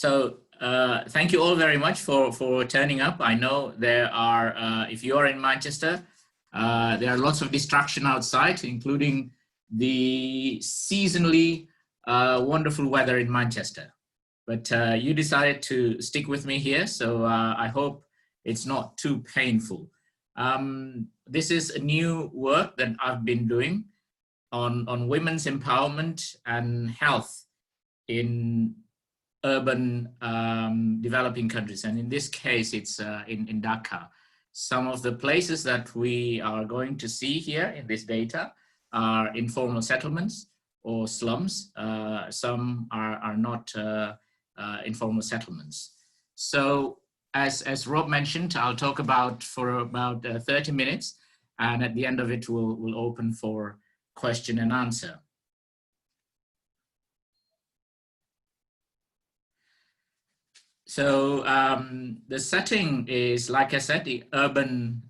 Thank you all very much for turning up. I know there are, if you are in Manchester, there are lots of distraction outside, including the seasonally wonderful weather in Manchester. But you decided to stick with me here, so I hope it's not too painful. This is a new work that I've been doing on women's empowerment and health in urban developing countries. And in this case, it's in Dhaka. Some of the places that we are going to see here in this data are informal settlements or slums. Some are not informal settlements. So as Rob mentioned, I'll talk about for about 30 minutes, and at the end of it, we'll open for question and answer. So the setting is, like I said, the urban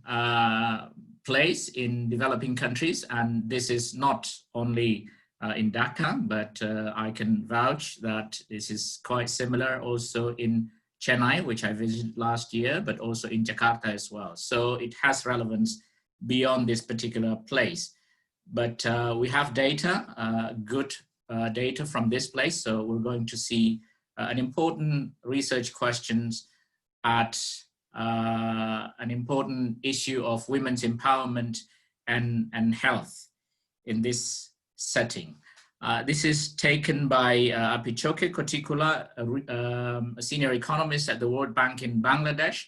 place in developing countries, and this is not only in Dhaka, but I can vouch that this is quite similar also in Chennai, which I visited last year, but also in Jakarta as well. So it has relevance beyond this particular place. But we have data, good data from this place, so we're going to see an important research questions at an important issue of women's empowerment and health in this setting. This is taken by Apichoke Kotikula, a senior economist at the World Bank in Bangladesh,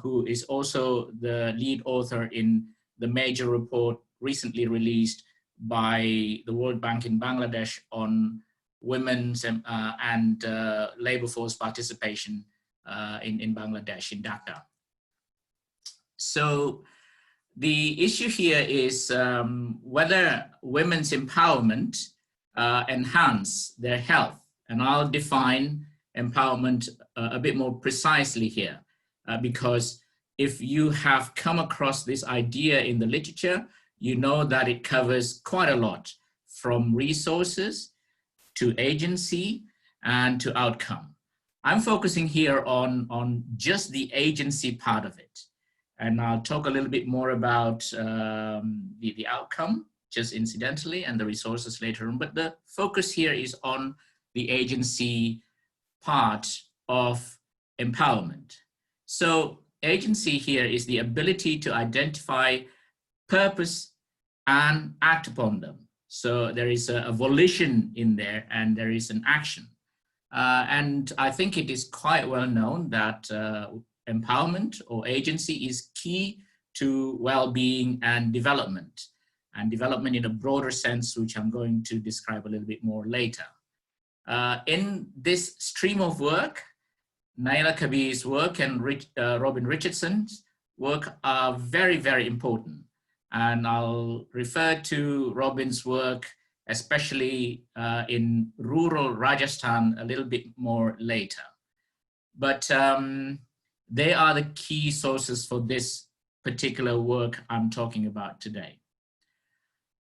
who is also the lead author in the major report recently released by the World Bank in Bangladesh on women's and labor force participation in Bangladesh, in Dhaka. So the issue here is whether women's empowerment enhance their health. And I'll define empowerment a bit more precisely here, because if you have come across this idea in the literature, you know that it covers quite a lot, from resources to agency and to outcome. I'm focusing here on just the agency part of it. And I'll talk a little bit more about the outcome, just incidentally, and the resources later on. But the focus here is on the agency part of empowerment. So agency here is the ability to identify purpose and act upon them. So there is a volition in there, and there is an action. And I think it is quite well known that empowerment or agency is key to well-being and development in a broader sense, which I'm going to describe a little bit more later. In this stream of work, Naila Kabir's work and Robin Richardson's work are very, very important. And I'll refer to Robin's work, especially in rural Rajasthan, a little bit more later. But they are the key sources for this particular work I'm talking about today.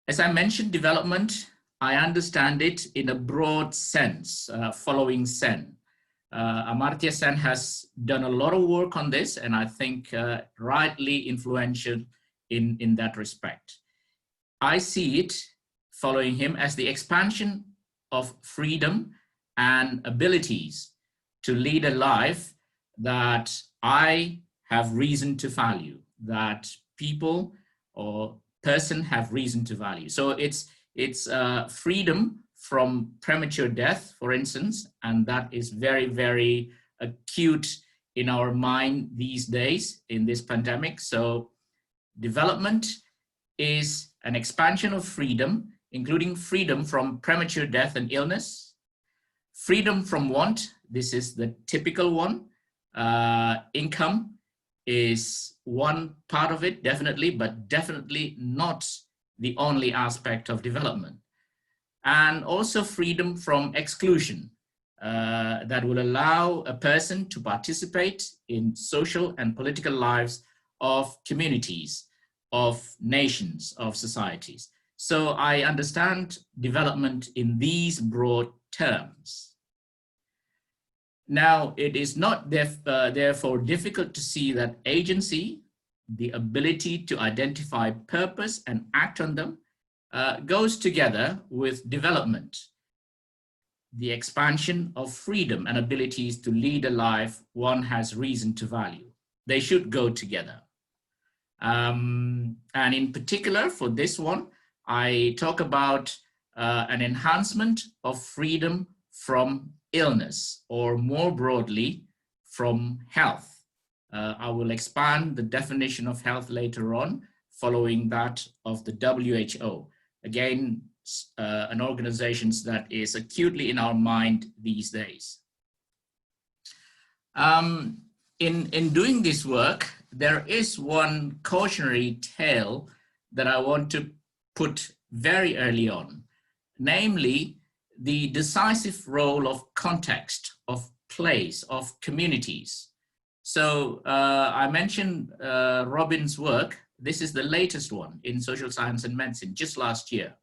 As I mentioned, development, I understand it in a broad sense, following Sen. Amartya Sen has done a lot of work on this, and I think rightly influential in that respect. I see it, following him, as the expansion of freedom and abilities to lead a life that I have reason to value, that people or person have reason to value. So it's freedom from premature death, for instance, and that is very, very acute in our mind these days in this pandemic. So development is an expansion of freedom, including freedom from premature death and illness, freedom from want, this is the typical one. Income is one part of it, definitely, but definitely not the only aspect of development. And also freedom from exclusion that will allow a person to participate in social and political lives of communities, of nations, of societies. So I understand development in these broad terms. Now, it is not therefore difficult to see that agency, the ability to identify purpose and act on them, goes together with development, the expansion of freedom and abilities to lead a life one has reason to value. They should go together. And in particular, for this one, I talk about an enhancement of freedom from illness, or more broadly, from health. I will expand the definition of health later on, following that of the WHO. Again, an organization that is acutely in our mind these days. In doing this work, there is one cautionary tale that I want to put very early on, namely the decisive role of context, of place, of communities. So I mentioned Robin's work. This is the latest one in social science and medicine, just last year.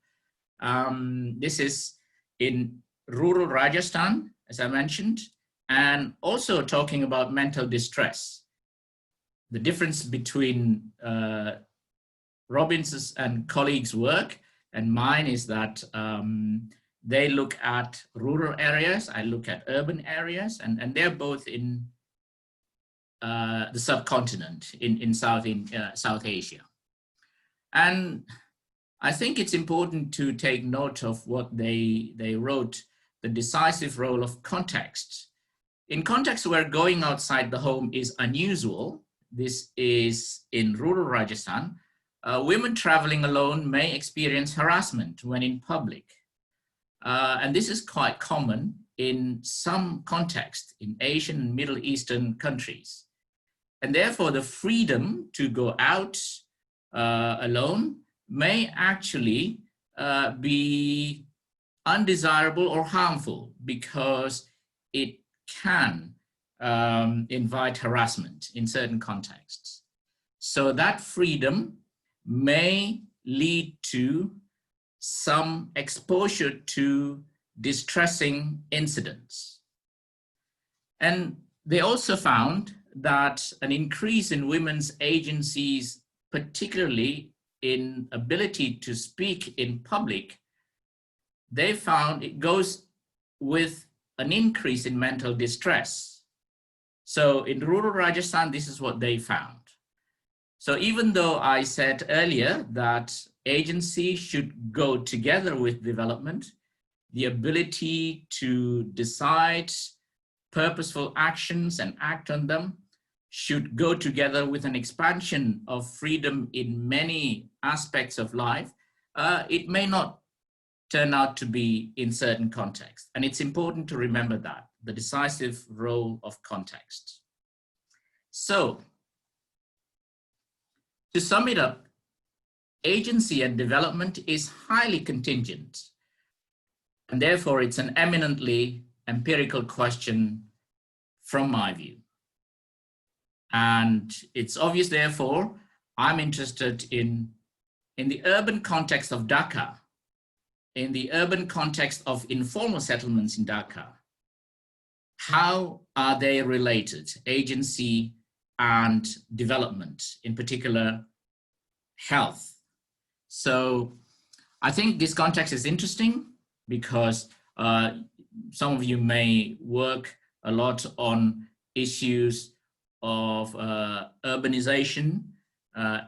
This is in rural Rajasthan, as I mentioned, and also talking about mental distress. The difference between Robbins' and colleagues' work and mine is that they look at rural areas, I look at urban areas, and they're both in the subcontinent, in South Asia. And I think it's important to take note of what they wrote, the decisive role of context. In contexts where going outside the home is unusual, this is in rural Rajasthan, women traveling alone may experience harassment when in public. And this is quite common in some contexts in Asian and Middle Eastern countries. And therefore the freedom to go out alone may actually be undesirable or harmful, because it can invite harassment in certain contexts. So that freedom may lead to some exposure to distressing incidents. And they also found that an increase in women's agencies, particularly in ability to speak in public, they found it goes with an increase in mental distress. So in rural Rajasthan, this is what they found. So even though I said earlier that agency should go together with development, the ability to decide purposeful actions and act on them should go together with an expansion of freedom in many aspects of life, it may not turn out to be in certain contexts. And it's important to remember that, the decisive role of context. So, to sum it up, agency and development is highly contingent, and therefore it's an eminently empirical question from my view. And it's obvious, therefore, I'm interested in the urban context of Dhaka, in the urban context of informal settlements in Dhaka. How are they related, agency and development, in particular health? So I think this context is interesting because some of you may work a lot on issues of urbanization,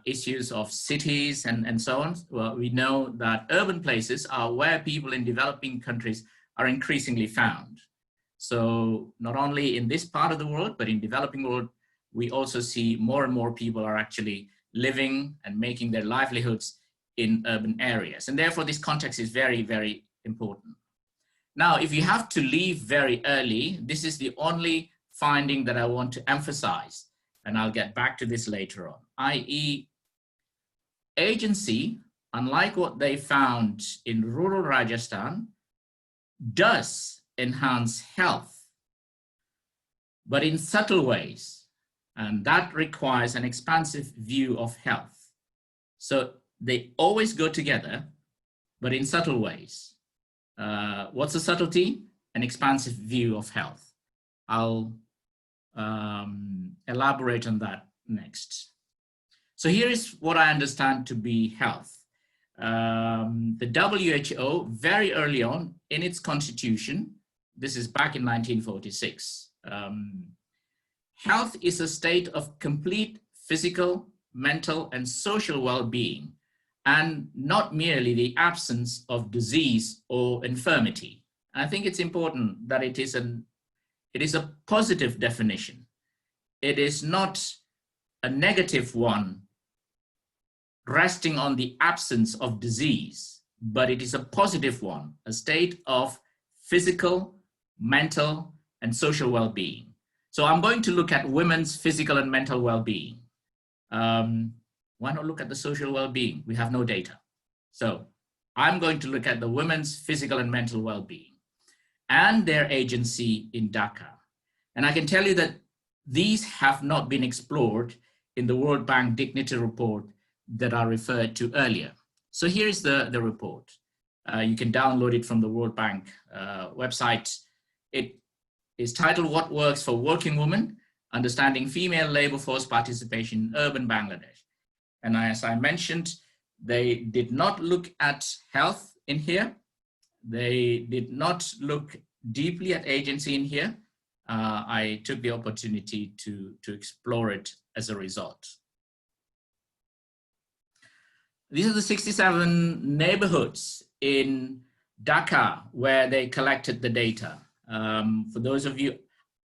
issues of cities and so on. Well, we know that urban places are where people in developing countries are increasingly found. So not only in this part of the world, but in developing world, we also see more and more people are actually living and making their livelihoods in urban areas. And therefore this context is very, very important. Now, if you have to leave very early, this is the only finding that I want to emphasize, and I'll get back to this later on, i.e. agency, unlike what they found in rural Rajasthan, does enhance health, but in subtle ways, and that requires an expansive view of health. So they always go together, but in subtle ways. What's the subtlety? An expansive view of health. I'll elaborate on that next. So here is what I understand to be health. The WHO, very early on in its constitution, this is back in 1946, health is a state of complete physical, mental, and social well-being, and not merely the absence of disease or infirmity. I think it's important that it is a positive definition. It is not a negative one resting on the absence of disease, but it is a positive one, a state of physical, mental, and social well-being. So I'm going to look at women's physical and mental well-being. Why not look at the social well-being? We have no data. So I'm going to look at the women's physical and mental well-being and their agency in Dhaka. And I can tell you that these have not been explored in the World Bank Dignity Report that I referred to earlier. So here's the report. You can download it from the World Bank website. It is titled, What Works for Working Women? Understanding Female Labor Force Participation in Urban Bangladesh. And as I mentioned, they did not look at health in here. They did not look deeply at agency in here. I took the opportunity to explore it as a result. These are the 67 neighborhoods in Dhaka where they collected the data. For those of you,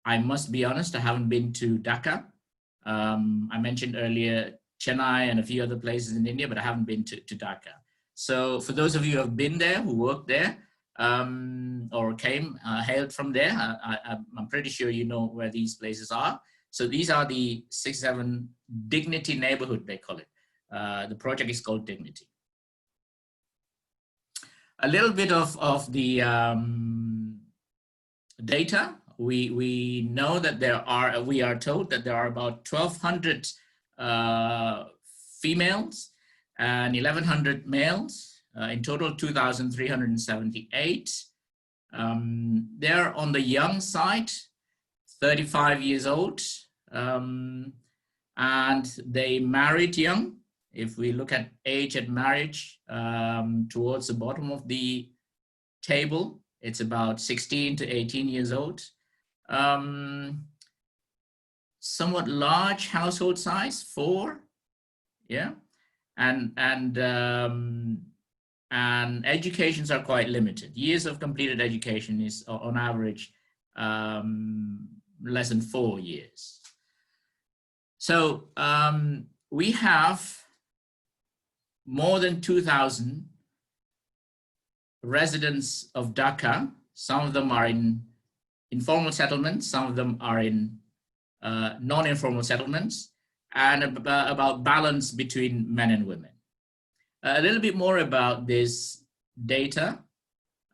I must be honest, I haven't been to Dhaka. I mentioned earlier Chennai and a few other places in India, but I haven't been to Dhaka. So for those of you who have been there, who worked there, or hailed from there, I'm pretty sure you know where these places are. So these are the 67 Dignity neighborhood, they call it. The project is called Dignity. A little bit of the data. We know that we are told that there are about 1,200 females and 1,100 males, in total 2,378. They're on the young side, 35 years old, and they married young. If we look at age at marriage, towards the bottom of the table, it's about 16 to 18 years old. Somewhat large household size, 4, yeah, and educations are quite limited. Years of completed education is on average less than 4 years. So we have more than 2,000 residents of Dhaka. Some of them are in informal settlements, some of them are in non-informal settlements, and about balance between men and women. A little bit more about this data.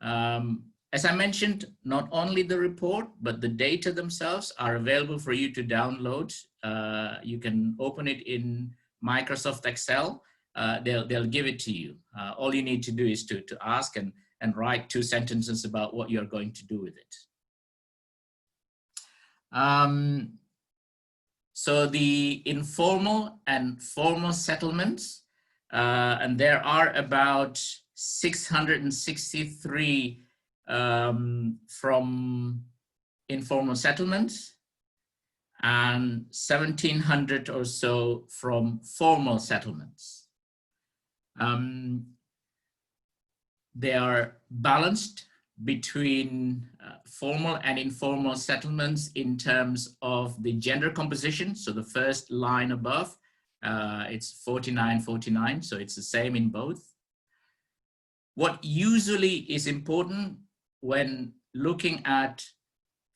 As I mentioned, not only the report, but the data themselves are available for you to download. You can open it in Microsoft Excel. They'll give it to you. All you need to do is to ask and write 2 sentences about what you're going to do with it. So the informal and formal settlements, and there are about 663 from informal settlements and 1,700 or so from formal settlements. They are balanced between formal and informal settlements in terms of the gender composition. So the first line above, it's 49-49, so it's the same in both. What usually is important when looking at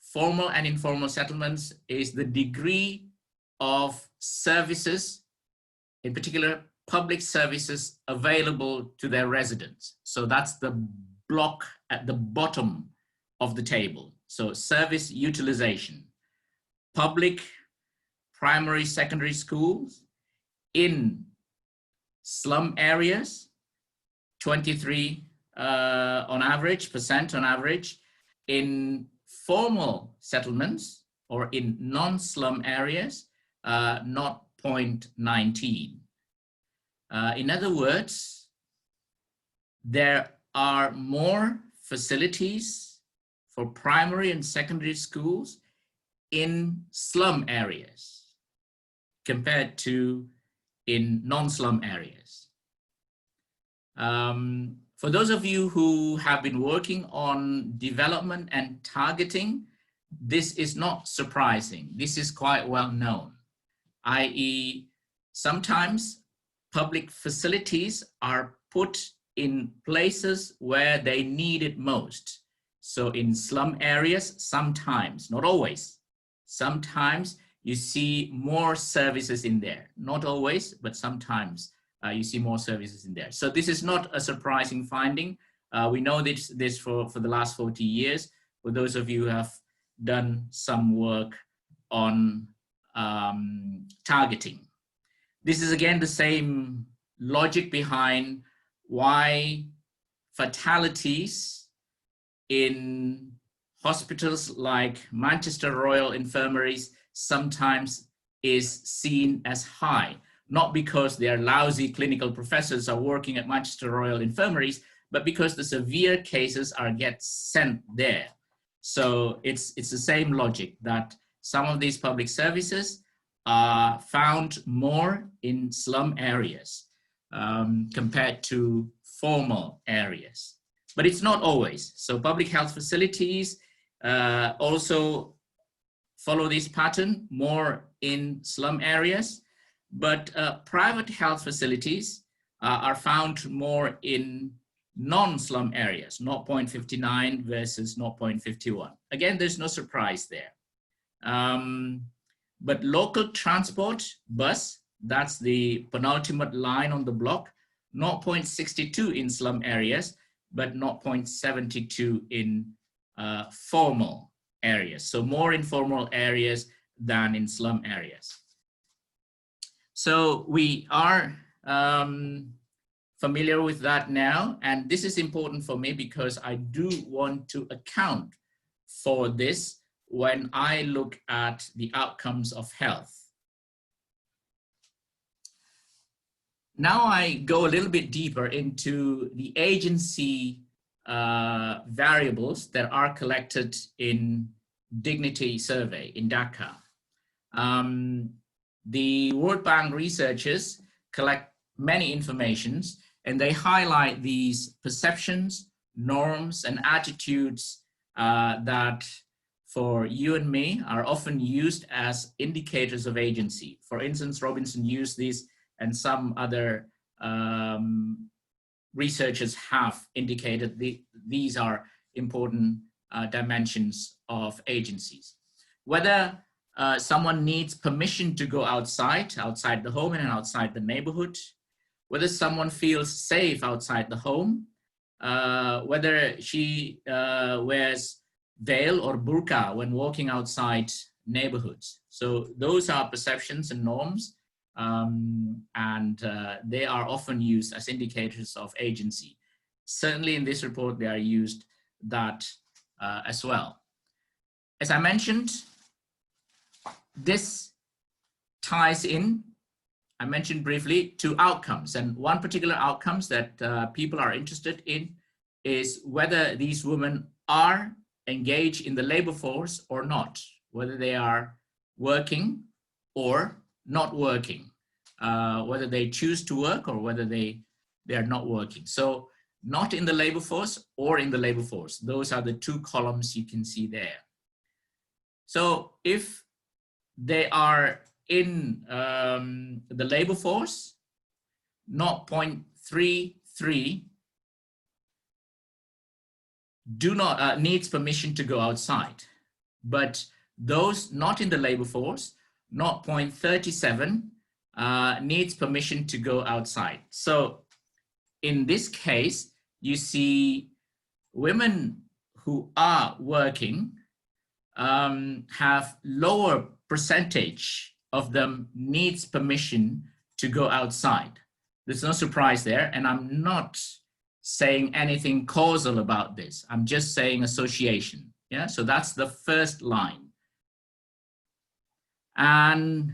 formal and informal settlements is the degree of services, in particular public services available to their residents. So that's the block at the bottom of the table. So service utilization, public primary, secondary schools in slum areas, 23% on average, in formal settlements or in non-slum areas, not 0.19. In other words, there are more facilities for primary and secondary schools in slum areas compared to in non-slum areas. For those of you who have been working on development and targeting, this is not surprising. This is quite well known, i.e., sometimes public facilities are put in places where they need it most. So in slum areas, sometimes, not always, sometimes you see more services in there. Not always, but sometimes you see more services in there. So this is not a surprising finding. We know this for the last 40 years. For those of you who have done some work on targeting. This is again the same logic behind why fatalities in hospitals like Manchester Royal Infirmaries sometimes is seen as high, not because they are lousy clinical professors are working at Manchester Royal Infirmaries, but because the severe cases get sent there. So it's the same logic that some of these public services are found more in slum areas compared to formal areas. But it's not always. So public health facilities also follow this pattern more in slum areas, but private health facilities are found more in non-slum areas, 0.59 versus 0.51. Again, there's no surprise there. But local transport bus, that's the penultimate line on the block, 0.62 in slum areas, but 0.72 in formal areas. So more in formal areas than in slum areas. So we are familiar with that now, and this is important for me because I do want to account for this when I look at the outcomes of health. Now I go a little bit deeper into the agency variables that are collected in Dignity Survey in Dhaka. The World Bank researchers collect many informations and they highlight these perceptions, norms, and attitudes that for you and me are often used as indicators of agency. For instance, Robinson used these and some other researchers have indicated these are important dimensions of agencies. Whether someone needs permission to go outside the home and outside the neighborhood, whether someone feels safe outside the home, whether she wears veil or burqa when walking outside neighborhoods. So those are perceptions and norms, and they are often used as indicators of agency. Certainly in this report, they are used that as well. As I mentioned, this ties in, I mentioned briefly, to outcomes. And one particular outcomes that people are interested in is whether these women are engaged in the labor force or not, whether they are working or not working, whether they choose to work or whether they are not working. So not in the labor force or in the labor force. Those are the two columns you can see there. So if they are in the labor force, 0.33 do not needs permission to go outside, but those not in the labor force, 0.37 needs permission to go outside. So in this case, you see women who are working have lower percentage of them needs permission to go outside. There's no surprise there, and I'm not saying anything causal about this. I'm just saying association. Yeah, so that's the first line. And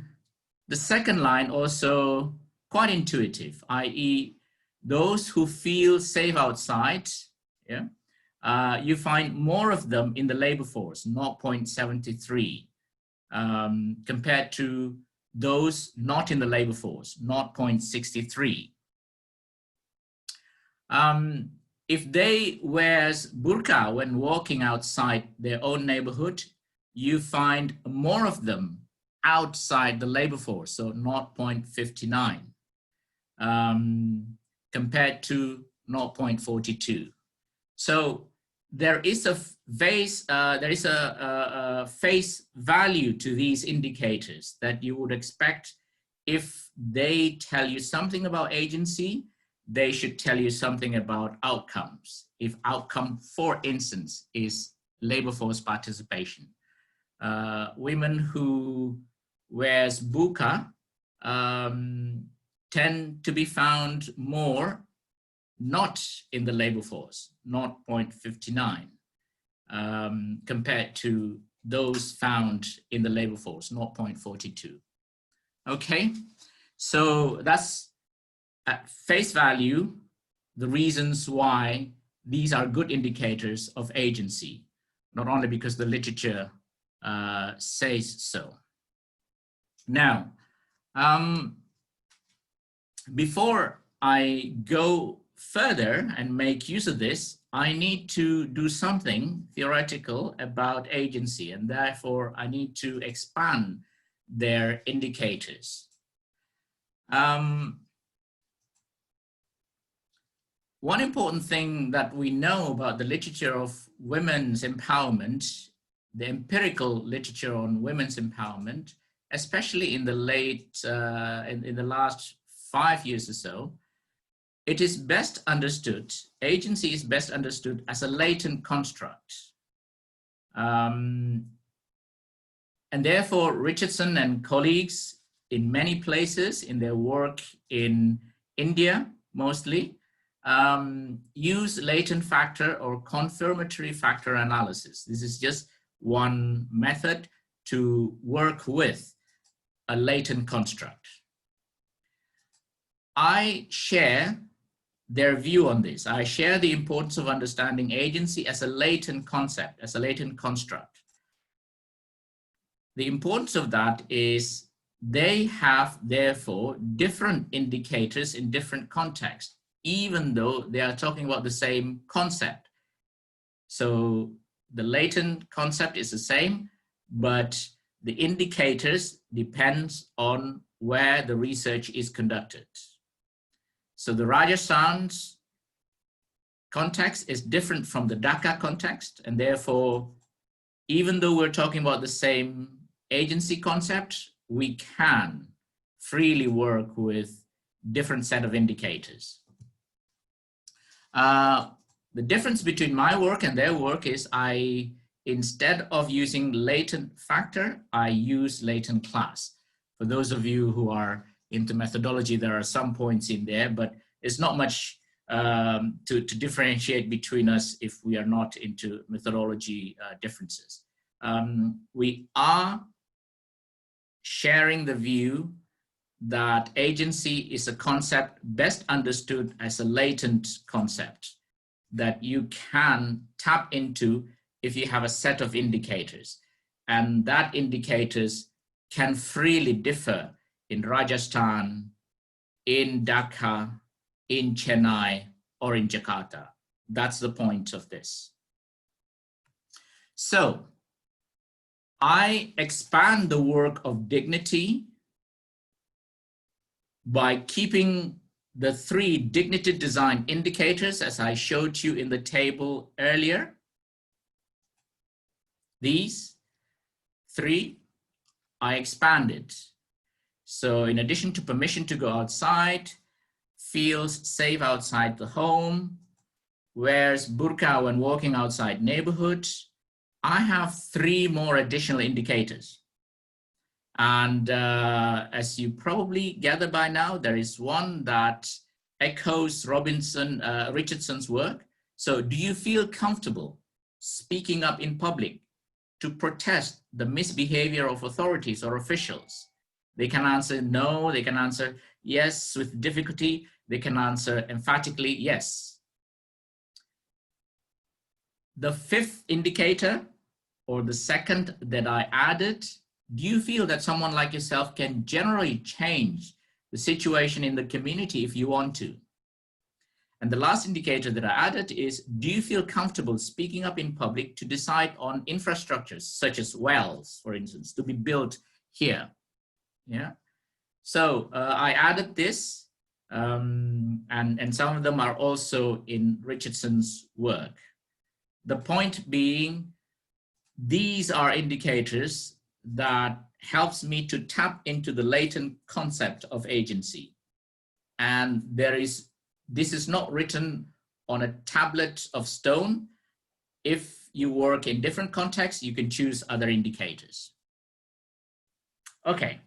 the second line also quite intuitive, i.e. those who feel safe outside, yeah, you find more of them in the labor force, 0.73, compared to those not in the labor force, 0.63. If they wears burqa when walking outside their own neighborhood, you find more of them outside the labor force, so 0.59, compared to 0.42. So there is a face value to these indicators that you would expect. If they tell you something about agency, they should tell you something about outcomes. If outcome, for instance, is labor force participation. Women who wears burqa tend to be found more not in the labor force, 0.59, compared to those found in the labor force, 0.42. Okay, so that's at face value, the reasons why these are good indicators of agency, not only because the literature says so. Now, before I go further and make use of this, I need to do something theoretical about agency, and therefore I need to expand their indicators. One important thing that we know about the literature of women's empowerment, the empirical literature on women's empowerment, especially in the late, in the last 5 years or so, it is best understood, agency is best understood as a latent construct. And therefore, Richardson and colleagues in many places in their work in India, mostly, use latent factor or confirmatory factor analysis. This is just one method to work with a latent construct. I share their view on this. I share the importance of understanding agency as a latent concept, as a latent construct. The importance of that is they have, therefore, different indicators in different contexts, even though they are talking about the same concept. So the latent concept is the same, but the indicators depends on where the research is conducted. So the Rajasthan's context is different from the Dhaka context, and therefore, even though we're talking about the same agency concept, we can freely work with different set of indicators. The difference between my work and their work is instead of using latent factor, I use latent class. For those of you who are into methodology, there are some points in there, but it's not much to differentiate between us if we are not into methodology differences. We are sharing the view that agency is a concept best understood as a latent concept that you can tap into if you have a set of indicators. And that indicators can freely differ in Rajasthan, in Dhaka, in Chennai, or in Jakarta. That's the point of this. So I expand the work of dignity by keeping the 3 dignity design indicators as I showed you in the table earlier. These 3, I expanded. So in addition to permission to go outside, feels safe outside the home, wears burqa when walking outside neighborhood, I have 3 more additional indicators. And as you probably gather by now, there is one that echoes Richardson's work. So do you feel comfortable speaking up in public to protest the misbehavior of authorities or officials? They can answer no, they can answer yes with difficulty, they can answer emphatically yes. The fifth indicator, or the second that I added, do you feel that someone like yourself can generally change the situation in the community if you want to? And the last indicator that I added is, do you feel comfortable speaking up in public to decide on infrastructures such as wells, for instance, to be built here? Yeah. So I added this, and some of them are also in Richardson's work. The point being, these are indicators that helps me to tap into the latent concept of agency. And this is not written on a tablet of stone. If you work in different contexts, you can choose other indicators. Okay.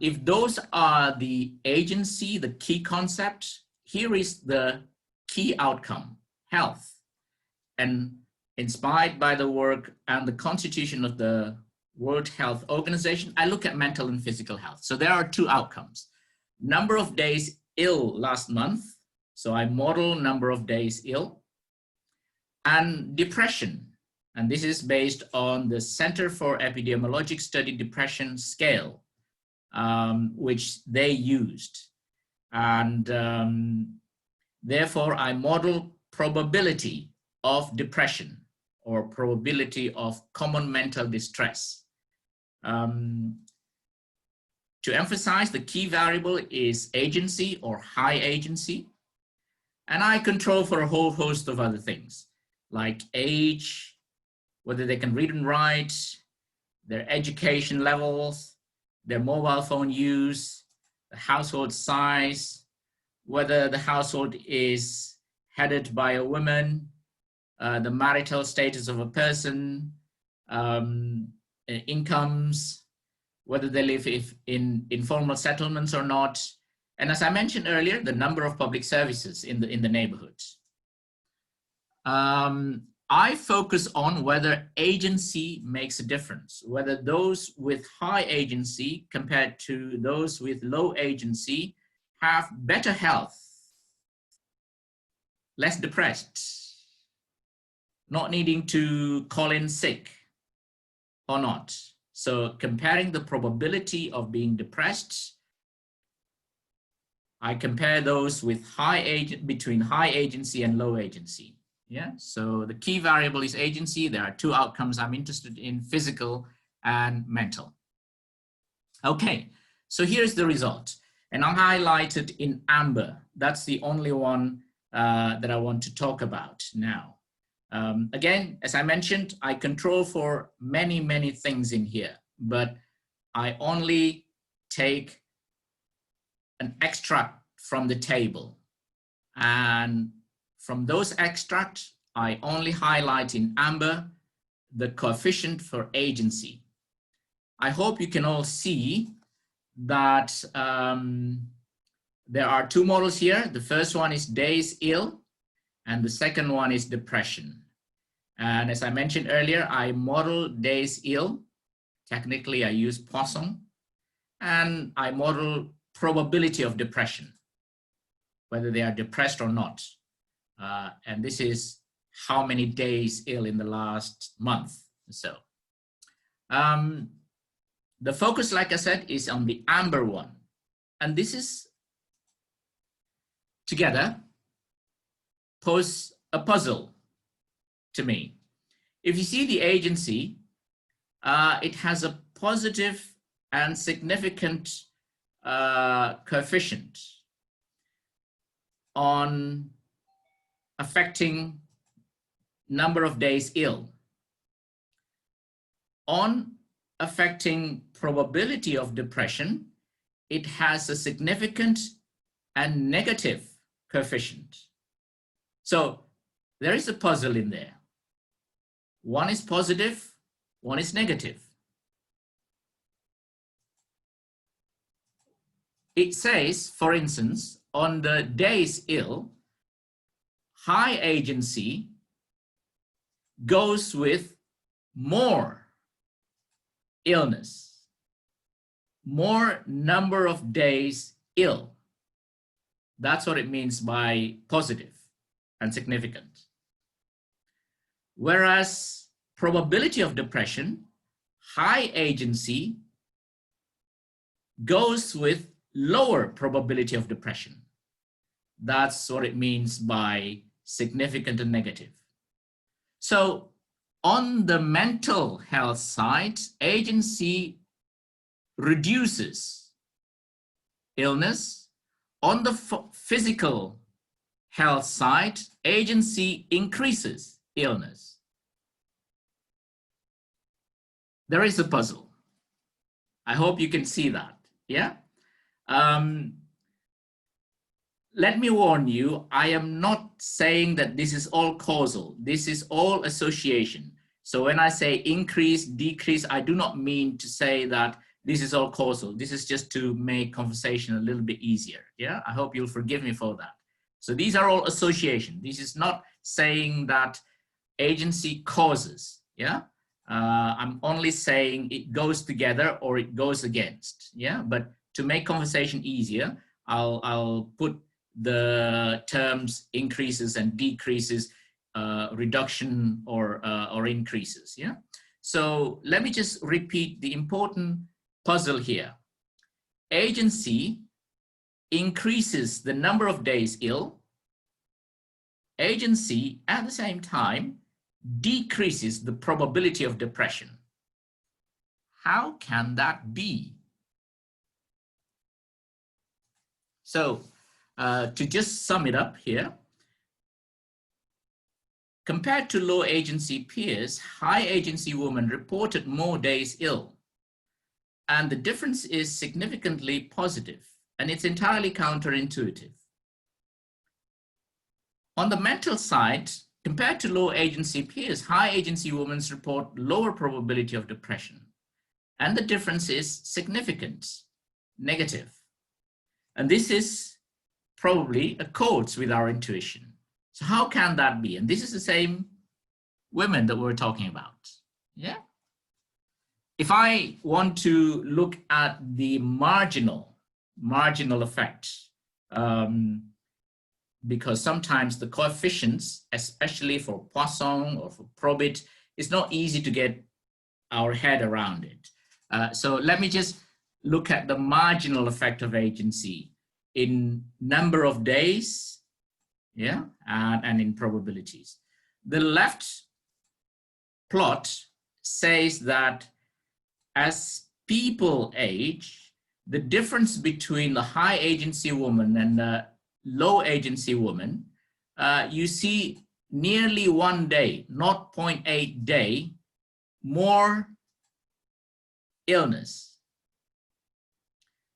If those are the agency, the key concept, here is the key outcome, health. And inspired by the work and the constitution of the World Health Organization, I look at mental and physical health. So there are two outcomes. Number of days ill last month. So I model number of days ill. And depression. And this is based on the Center for Epidemiologic Study Depression scale, which they used. And therefore, I model probability of depression or probability of common mental distress. To emphasize, the key variable is agency or high agency. And I control for a whole host of other things like age, whether they can read and write, their education levels, their mobile phone use, the household size, whether the household is headed by a woman, the marital status of a person, incomes, whether they live in informal settlements or not. And as I mentioned earlier, the number of public services in the neighborhood. I focus on whether agency makes a difference, whether those with high agency compared to those with low agency have better health, less depressed, not needing to call in sick or not. So comparing the probability of being depressed, I compare those with between high agency and low agency. Yeah, so the key variable is agency. There are two outcomes I'm interested in, physical and mental. Okay, so here's the result. And I'll highlight it in amber. That's the only one that I want to talk about now. Again, as I mentioned, I control for many, many things in here, but I only take an extract from the table. And from those extracts, I only highlight in amber the coefficient for agency. I hope you can all see that there are two models here. The first one is days ill, and the second one is depression. And as I mentioned earlier, I model days ill. Technically, I use Poisson, and I model probability of depression, whether they are depressed or not. And this is how many days ill in the last month. So the focus, like I said, is on the amber one. And this is together pose a puzzle to me. If you see the agency, it has a positive and significant coefficient on affecting number of days ill. On affecting probability of depression, it has a significant and negative coefficient. So there is a puzzle in there. One is positive, one is negative. It says, for instance, on the days ill, high agency goes with more illness, more number of days ill. That's what it means by positive and significant. Whereas probability of depression, high agency, goes with lower probability of depression. That's what it means by significant and negative. So on the mental health side, agency reduces illness. On the physical health side, agency increases illness. There is a puzzle. I hope you can see that, yeah? Let me warn you, I am not saying that this is all causal. This is all association. So when I say increase, decrease, I do not mean to say that this is all causal. This is just to make conversation a little bit easier. Yeah, I hope you'll forgive me for that. So these are all association. This is not saying that agency causes. Yeah, I'm only saying it goes together or it goes against. Yeah, but to make conversation easier, I'll put the terms increases and decreases, reduction or increases. Yeah. So let me just repeat the important puzzle here. Agency increases the number of days ill. Agency at the same time decreases the probability of depression. How can that be? So to just sum it up here, compared to low agency peers, high agency women reported more days ill. And the difference is significantly positive, and it's entirely counterintuitive. On the mental side, compared to low agency peers, high agency women report lower probability of depression. And the difference is significant, negative. And this is probably accords with our intuition. So how can that be? And this is the same women that we're talking about. Yeah. If I want to look at the marginal effect, because sometimes the coefficients, especially for Poisson or for Probit, it's not easy to get our head around it. So let me just look at the marginal effect of agency in number of days, yeah, and in probabilities. The left plot says that as people age, the difference between the high agency woman and the low agency woman, you see nearly 1 day, 0.8 day, more illness.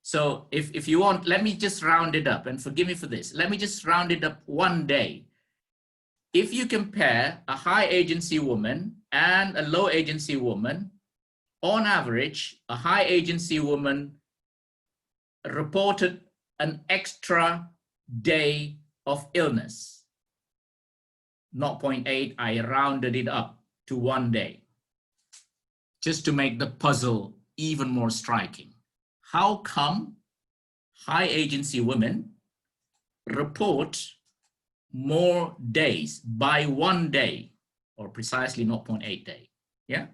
So if you want, let me just round it up, and forgive me for this. Let me just round it up 1 day. If you compare a high agency woman and a low agency woman, on average, a high agency woman reported an extra day of illness. 0.8, I rounded it up to 1 day, just to make the puzzle even more striking. How come high agency women report more days by 1 day, or precisely 0.8 day? Yeah.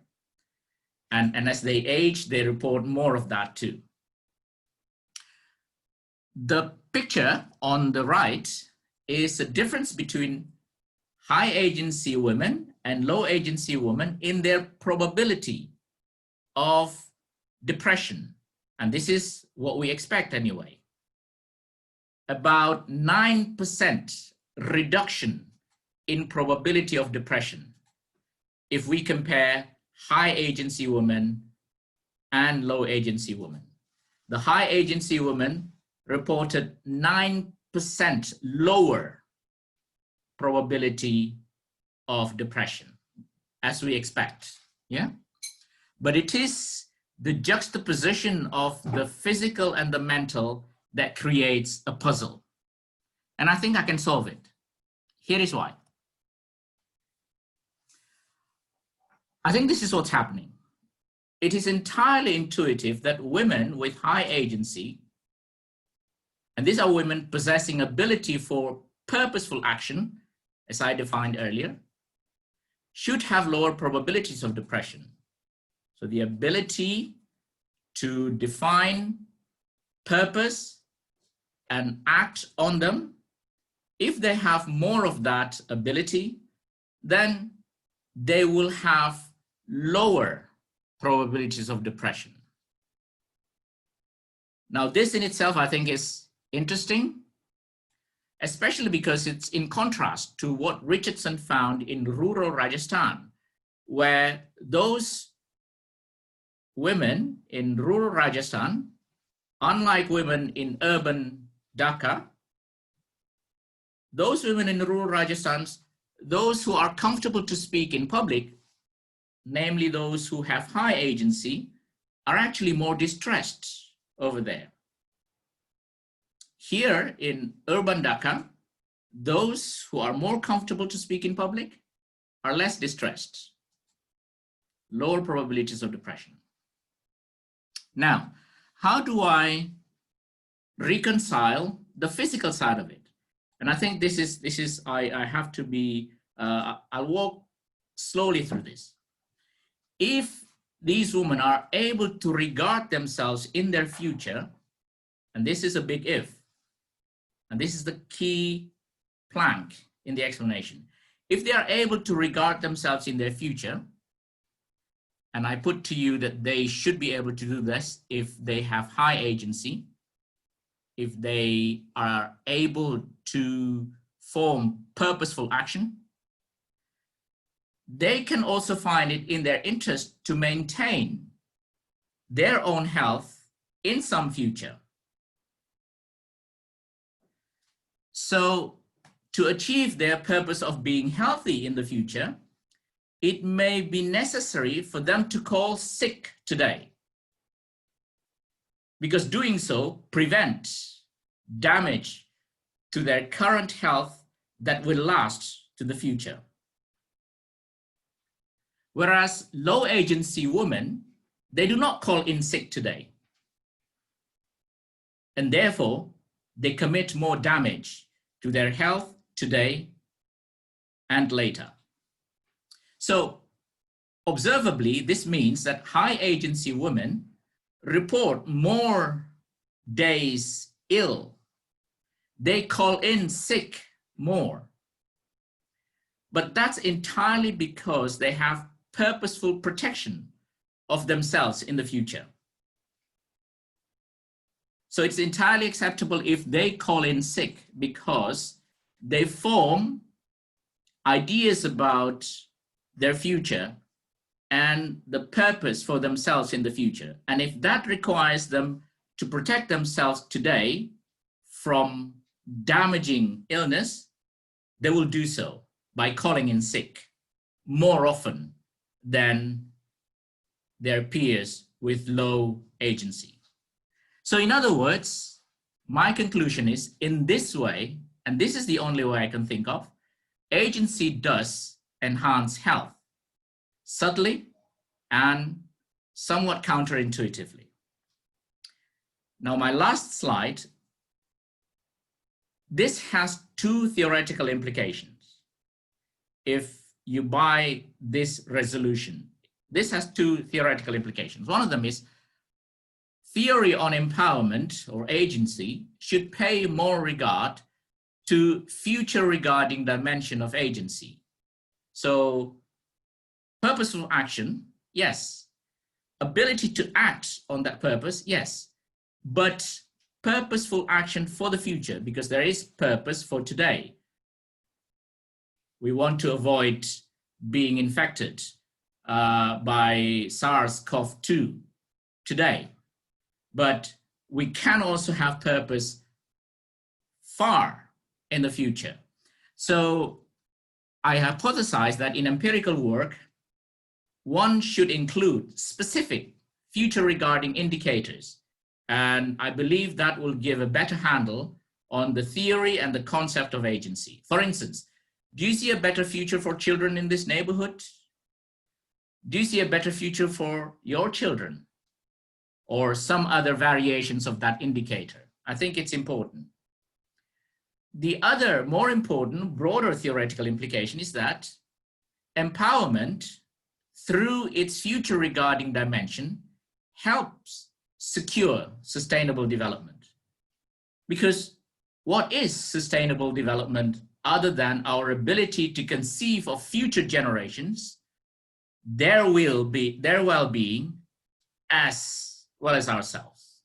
And as they age, they report more of that too. The picture on the right is the difference between high agency women and low agency women in their probability of depression. And this is what we expect anyway. About 9% reduction in probability of depression if we compare high agency women and low agency women. The high agency women reported 9% lower probability of depression, as we expect, yeah? But it is the juxtaposition of the physical and the mental that creates a puzzle. And I think I can solve it. Here is why. I think this is what's happening. It is entirely intuitive that women with high agency, and these are women possessing ability for purposeful action, as I defined earlier, should have lower probabilities of depression. So the ability to define purpose and act on them, if they have more of that ability, then they will have lower probabilities of depression. Now, this in itself, I think, is interesting, especially because it's in contrast to what Richardson found in rural Rajasthan, where those women in rural Rajasthan, unlike women in urban Dhaka, those women in rural Rajasthan, those who are comfortable to speak in public, namely those who have high agency, are actually more distressed over there. Here in urban Dhaka, those who are more comfortable to speak in public are less distressed, lower probabilities of depression. Now, how do I reconcile the physical side of it? And I think I have to be, I'll walk slowly through this. If these women are able to regard themselves in their future, and this is a big if, and this is the key plank in the explanation. If they are able to regard themselves in their future, and I put to you that they should be able to do this if they have high agency, if they are able to form purposeful action, they can also find it in their interest to maintain their own health in some future. So to achieve their purpose of being healthy in the future, it may be necessary for them to call sick today, because doing so prevents damage to their current health that will last to the future. Whereas low agency women, they do not call in sick today. And therefore, they commit more damage to their health today and later. So observably, this means that high agency women report more days ill. They call in sick more. But that's entirely because they have purposeful protection of themselves in the future. So it's entirely acceptable if they call in sick because they form ideas about their future and the purpose for themselves in the future. And if that requires them to protect themselves today from damaging illness, they will do so by calling in sick more often than their peers with low agency. So in other words, my conclusion is in this way, and this is the only way I can think of, agency does enhance health subtly and somewhat counterintuitively. Now, my last slide, this has two theoretical implications. If you buy this resolution, this has two theoretical implications. One of them is theory on empowerment or agency should pay more regard to future regarding dimension of agency. So purposeful action, yes. Ability to act on that purpose, yes. But purposeful action for the future, because there is purpose for today. We want to avoid being infected by SARS-CoV-2 today. But we can also have purpose far in the future. So I hypothesize that in empirical work, one should include specific future regarding indicators. And I believe that will give a better handle on the theory and the concept of agency. For instance, do you see a better future for children in this neighborhood? Do you see a better future for your children? Or some other variations of that indicator? I think it's important. The other more important, broader theoretical implication is that empowerment, through its future regarding dimension, helps secure sustainable development. Because what is sustainable development other than our ability to conceive of future generations, their well-being, as well as ourselves?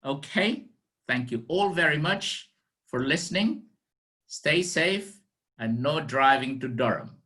Okay, thank you all very much for listening. Stay safe and no driving to Durham.